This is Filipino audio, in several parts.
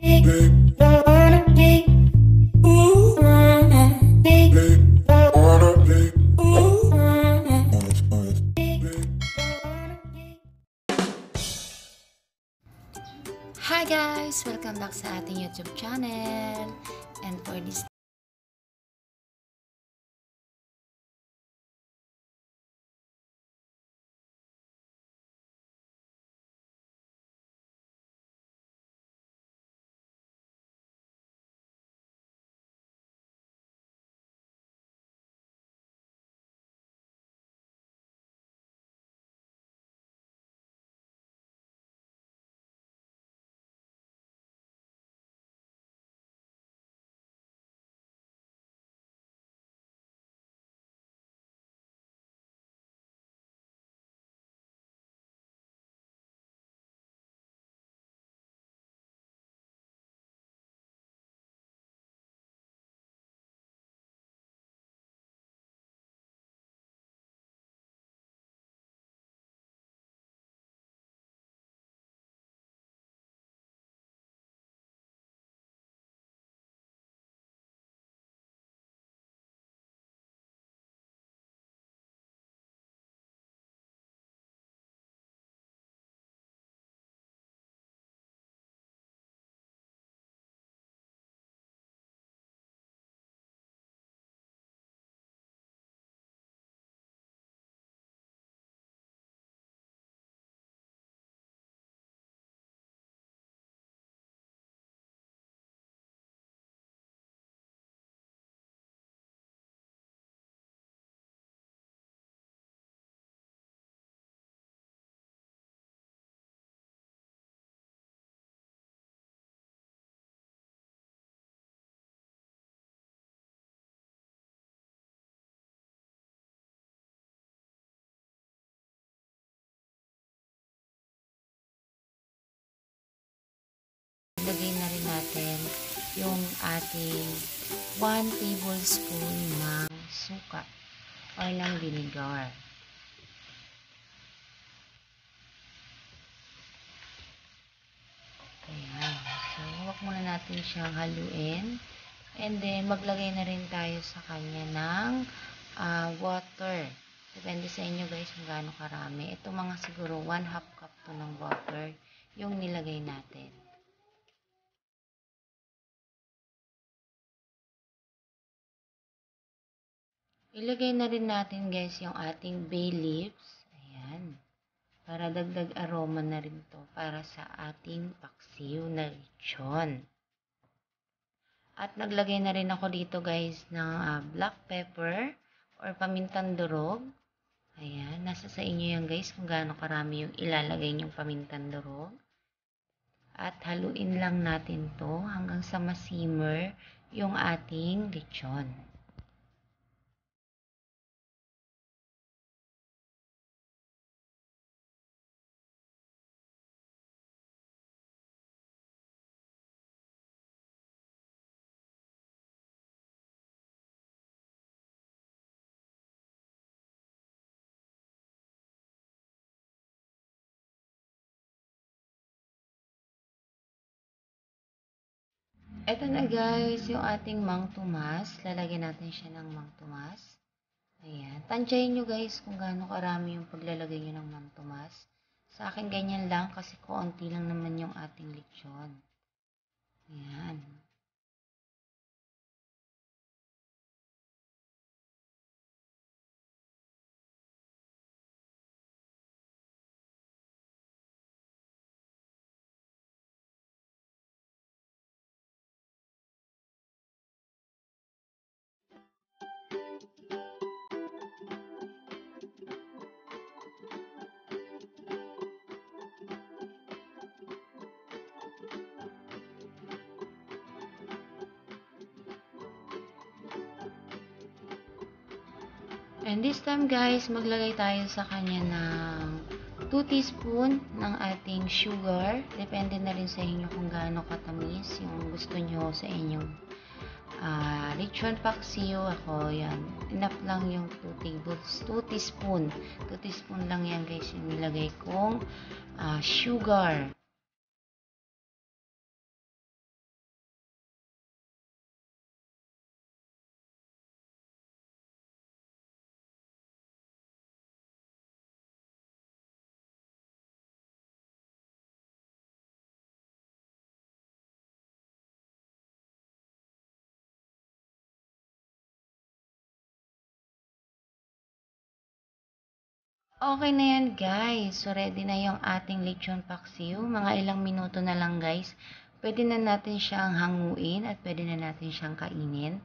Hi guys! Welcome back sa ating YouTube channel. And for this lagay na rin natin yung ating 1 tablespoon ng suka or ng vinegar. Ayan. So, huwag muna natin siyang haluin. And then, maglagay na rin tayo sa kanya ng water. Depende sa inyo guys kung gaano karami. Ito mga siguro 1/2 cup to ng water yung nilagay natin. Ilagay na rin natin guys yung ating bay leaves. Ayan. Para dagdag aroma na rin to para sa ating paksiw na lechon. At naglagay na rin ako dito guys ng black pepper or pamintang durog. Ayan. Nasa sa inyo yan guys kung gaano karami yung ilalagay nyong pamintang durog. At haluin lang natin to hanggang sa masimmer yung ating lechon. Ito na guys, yung ating Mang Tomas. Lalagyan natin siya ng Mang Tomas. Ayan. Tansyahin nyo guys kung gaano karami yung paglalagay nyo ng Mang Tomas. Sa akin ganyan lang kasi konti lang naman yung ating lechon. Ayan. And this time guys, maglagay tayo sa kanya ng 2 teaspoon ng ating sugar. Depende na rin sa inyo kung gaano katamis yung gusto nyo sa inyong lechon paksiw. Ako yan, enough lang yung 2 teaspoon. 2 teaspoon lang yan guys yung nilagay kong sugar. Okay na yan guys. So ready na yung ating lechon paksiw. Mga ilang minuto na lang guys. Pwede na natin siyang hanguin at pwede na natin siyang kainin.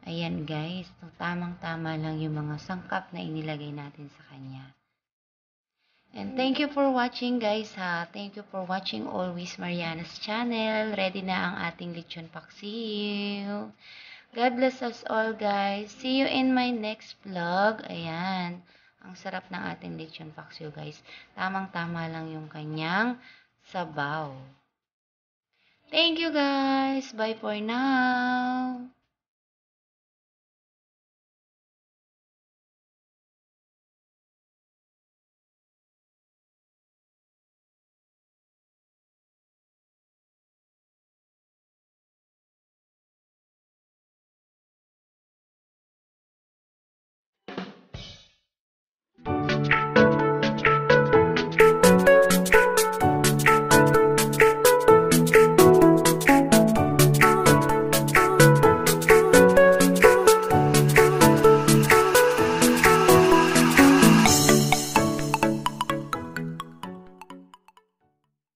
Ayan guys. So, tamang-tama lang yung mga sangkap na inilagay natin sa kanya. And thank you for watching guys ha. Thank you for watching always Mariana's channel. Ready na ang ating lechon paksiw. God bless us all guys. See you in my next vlog. Ayan. Ang sarap ng ating lechon paksiw guys. Tamang-tama lang yung kanyang sabaw. Thank you guys. Bye for now.